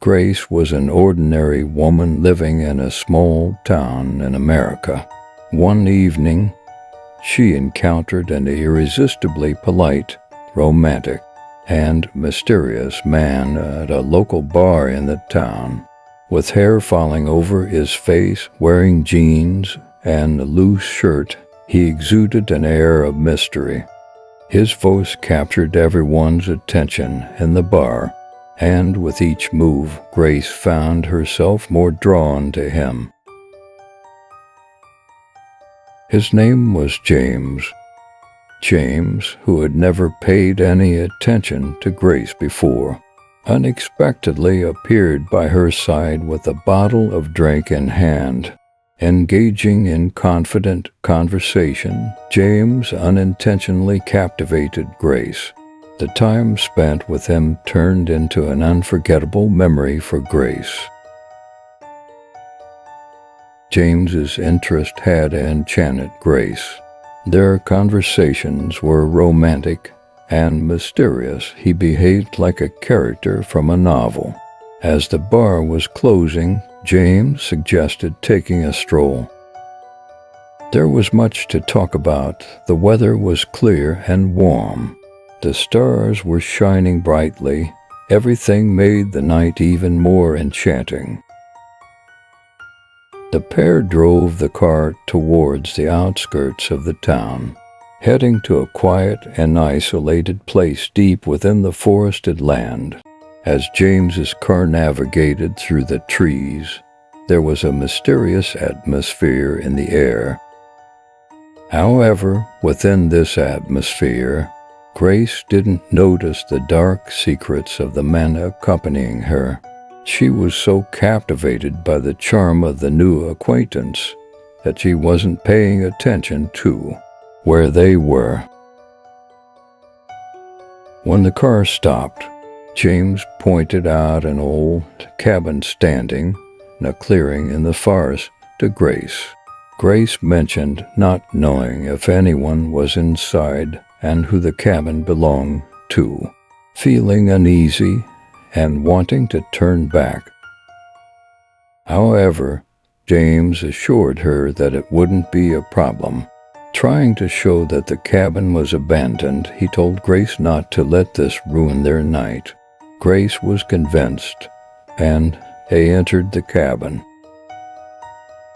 Grace was an ordinary woman living in a small town in America. One evening, she encountered an irresistibly polite, romantic, and mysterious man at a local bar in the town. With hair falling over his face, wearing jeans and a loose shirt, he exuded an air of mystery. His voice captured everyone's attention in the bar, and with each move, Grace found herself more drawn to him. His name was James. James, who had never paid any attention to Grace before, unexpectedly appeared by her side with a bottle of drink in hand. Engaging in confident conversation, James unintentionally captivated Grace. The time spent with him turned into an unforgettable memory for Grace. James's interest had enchanted Grace. Their conversations were romantic and mysterious. He behaved like a character from a novel. As the bar was closing, James suggested taking a stroll. There was much to talk about. The weather was clear and warm. The stars were shining brightly. Everything made the night even more enchanting. The pair drove the car towards the outskirts of the town, heading to a quiet and isolated place deep within the forested land. As James's car navigated through the trees, there was a mysterious atmosphere in the air. However, within this atmosphere, Grace didn't notice the dark secrets of the men accompanying her. She was so captivated by the charm of the new acquaintance that she wasn't paying attention to where they were. When the car stopped, James pointed out an old cabin standing in a clearing in the forest to Grace. Grace mentioned not knowing if anyone was inside and who the cabin belonged to, feeling uneasy and wanting to turn back. However, James assured her that it wouldn't be a problem. Trying to show that the cabin was abandoned, he told Grace not to let this ruin their night. Grace was convinced, and they entered the cabin.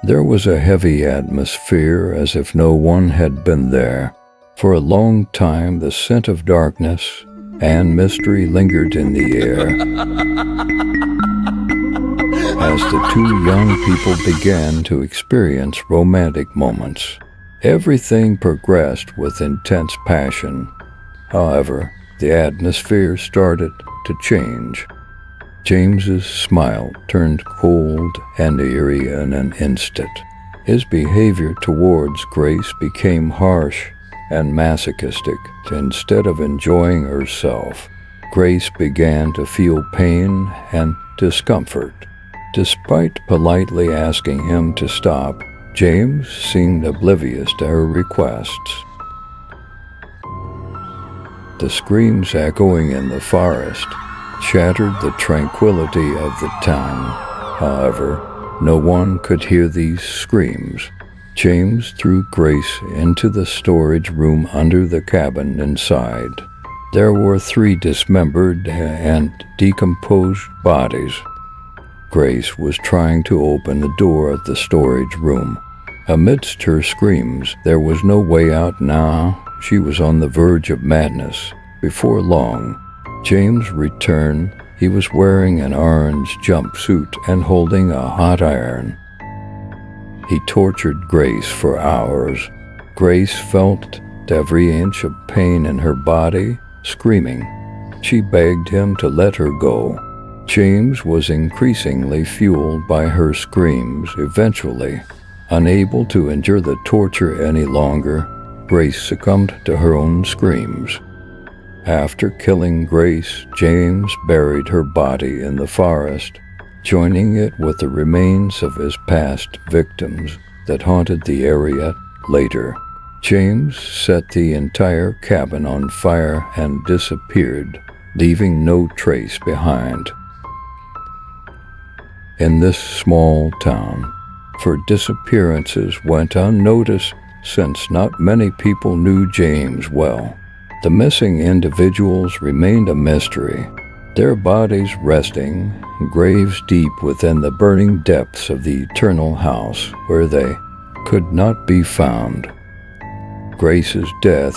There was a heavy atmosphere, as if no one had been there. For a long time, the scent of darkness and mystery lingered in the air. As the two young people began to experience romantic moments, everything progressed with intense passion. However, the atmosphere started to change. James's smile turned cold and eerie in an instant. His behavior towards Grace became harsh and masochistic. Instead of enjoying herself, Grace began to feel pain and discomfort. Despite politely asking him to stop, James seemed oblivious to her requests. The screams echoing in the forest shattered the tranquility of the town. However, no one could hear these screams. James threw Grace into the storage room under the cabin inside. There were 3 dismembered and decomposed bodies. Grace was trying to open the door of the storage room. Amidst her screams, there was no way out now. She was on the verge of madness. Before long, James returned. He was wearing an orange jumpsuit and holding a hot iron. He tortured Grace for hours. Grace felt every inch of pain in her body, screaming. She begged him to let her go. James was increasingly fueled by her screams. Eventually, unable to endure the torture any longer, Grace succumbed to her own screams. After killing Grace, James buried her body in the forest, joining it with the remains of his past victims that haunted the area later. James set the entire cabin on fire and disappeared, leaving no trace behind. in this small town, for disappearances went unnoticed since not many people knew James well. The missing individuals remained a mystery, their bodies resting, graves deep within the burning depths of the eternal house where they could not be found. Grace's death,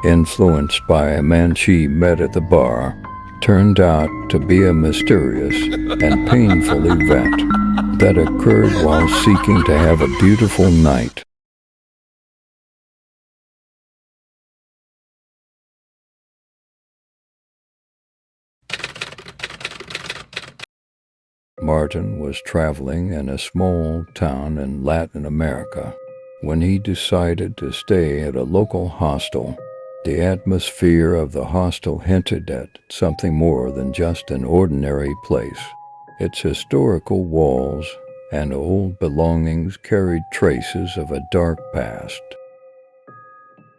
influenced by a man she met at the bar, turned out to be a mysterious and painful event that occurred while seeking to have a beautiful night. Martin was traveling in a small town in Latin America when he decided to stay at a local hostel. The atmosphere of the hostel hinted at something more than just an ordinary place. Its historical walls and old belongings carried traces of a dark past.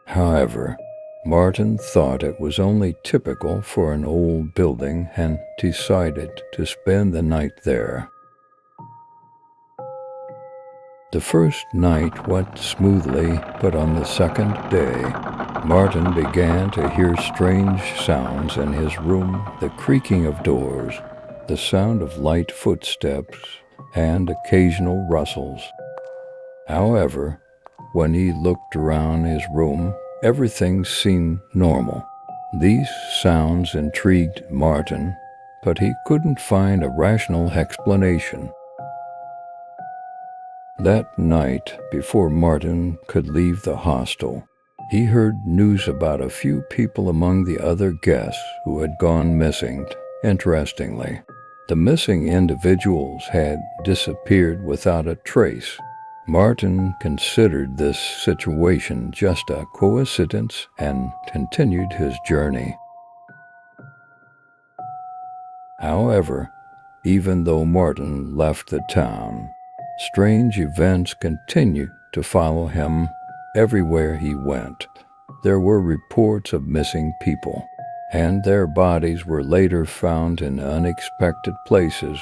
However, Martin thought it was only typical for an old building and decided to spend the night there. The first night went smoothly, but on the second day, Martin began to hear strange sounds in his room, the creaking of doors, the sound of light footsteps, and occasional rustles. However, when he looked around his room, everything seemed normal. These sounds intrigued Martin, but he couldn't find a rational explanation. That night, before Martin could leave the hostel, he heard news about a few people among the other guests who had gone missing. Interestingly, the missing individuals had disappeared without a trace. Martin considered this situation just a coincidence and continued his journey. However, even though Martin left the town, strange events continued to follow him everywhere he went. There were reports of missing people, and their bodies were later found in unexpected places.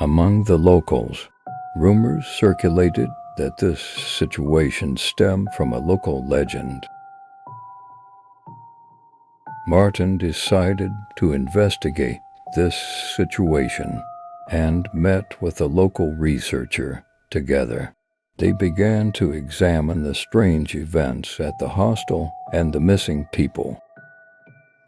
Among the locals, rumors circulated that this situation stemmed from a local legend. Martin decided to investigate this situation and met with a local researcher. Together, they began to examine the strange events at the hostel and the missing people.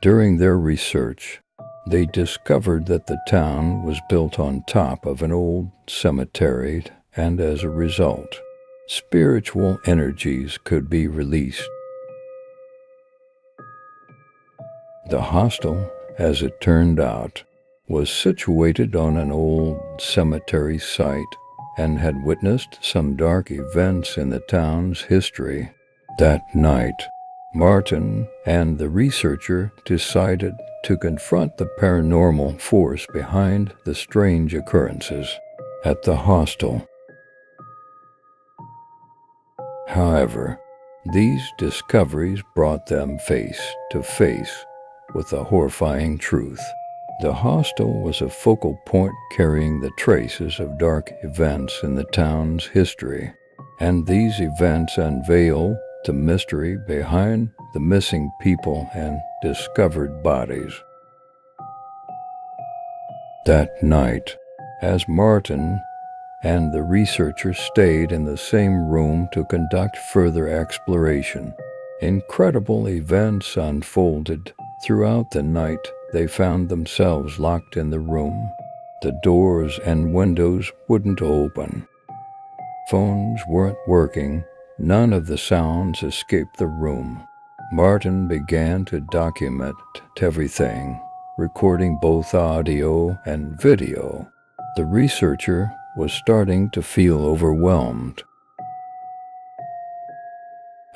During their research, they discovered that the town was built on top of an old cemetery, and as a result, spiritual energies could be released. The hostel, as it turned out, was situated on an old cemetery site and had witnessed some dark events in the town's history. That night, Martin and the researcher decided to confront the paranormal force behind the strange occurrences at the hostel. However, these discoveries brought them face to face with a horrifying truth. The hostel was a focal point carrying the traces of dark events in the town's history, and these events unveil the mystery behind the missing people and discovered bodies. That night, as Martin and the researchers stayed in the same room to conduct further exploration, incredible events unfolded. Throughout the night, they found themselves locked in the room. The doors and windows wouldn't open. Phones weren't working. None of the sounds escaped the room. Martin began to document everything, recording both audio and video. The researcher was starting to feel overwhelmed.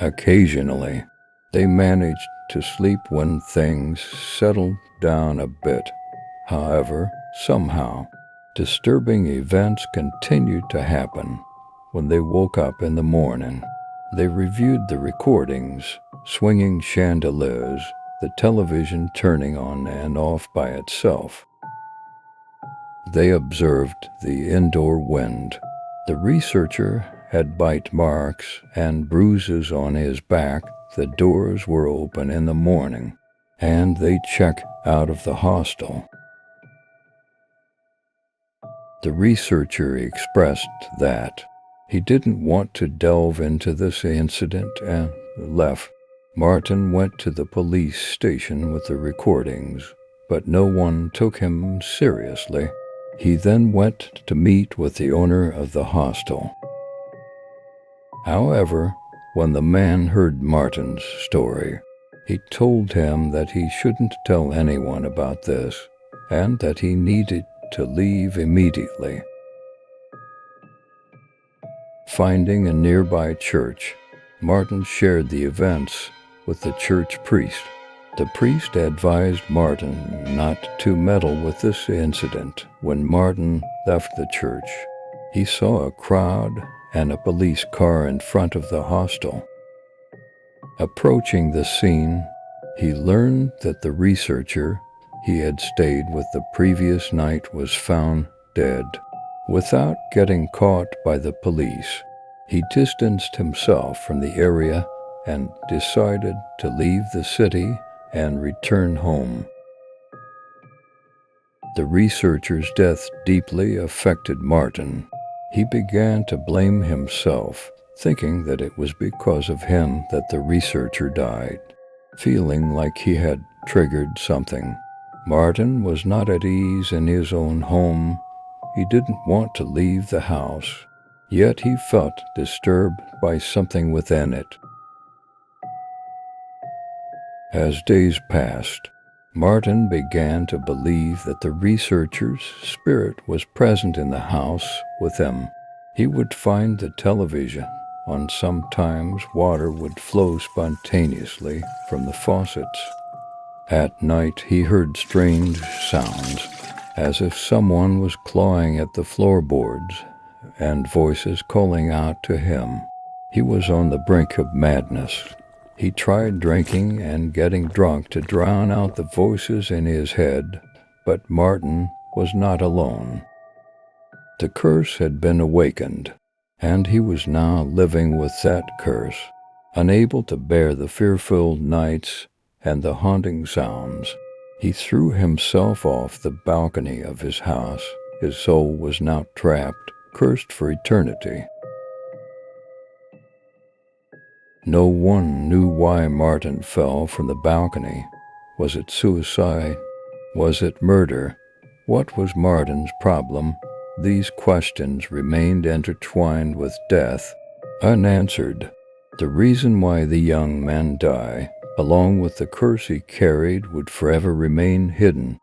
Occasionally, they managed to sleep when things settled down a bit. However, somehow, disturbing events continued to happen. When they woke up in the morning, they reviewed the recordings, swinging chandeliers, the television turning on and off by itself. They observed the indoor wind. The researcher had bite marks and bruises on his back. The doors were open in the morning, and they check out of the hostel. The researcher expressed that he didn't want to delve into this incident and left. Martin went to the police station with the recordings, but no one took him seriously. He then went to meet with the owner of the hostel. However, when the man heard Martin's story, he told him that he shouldn't tell anyone about this and that he needed to leave immediately. Finding a nearby church, Martin shared the events with the church priest. The priest advised Martin not to meddle with this incident. When Martin left the church, he saw a crowd and a police car in front of the hostel. Approaching the scene, he learned that the researcher he had stayed with the previous night was found dead. Without getting caught by the police, he distanced himself from the area and decided to leave the city and return home. The researcher's death deeply affected Martin. He began to blame himself, thinking that it was because of him that the researcher died. Feeling like he had triggered something, Martin was not at ease in his own home. He didn't want to leave the house, yet he felt disturbed by something within it. As days passed, Martin began to believe that the researcher's spirit was present in the house with him. He would find the television on. Sometimes water would flow spontaneously from the faucets. At night he heard strange sounds, as if someone was clawing at the floorboards, and voices calling out to him. He was on the brink of madness. He tried drinking and getting drunk to drown out the voices in his head, but Martin was not alone. The curse had been awakened, and he was now living with that curse, unable to bear the fear-filled nights and the haunting sounds. He threw himself off the balcony of his house. His soul was now trapped, cursed for eternity. No one knew why Martin fell from the balcony. Was it suicide? Was it murder? What was Martin's problem? These questions remained intertwined with death, unanswered. The reason why the young man died, along with the curse he carried, would forever remain hidden.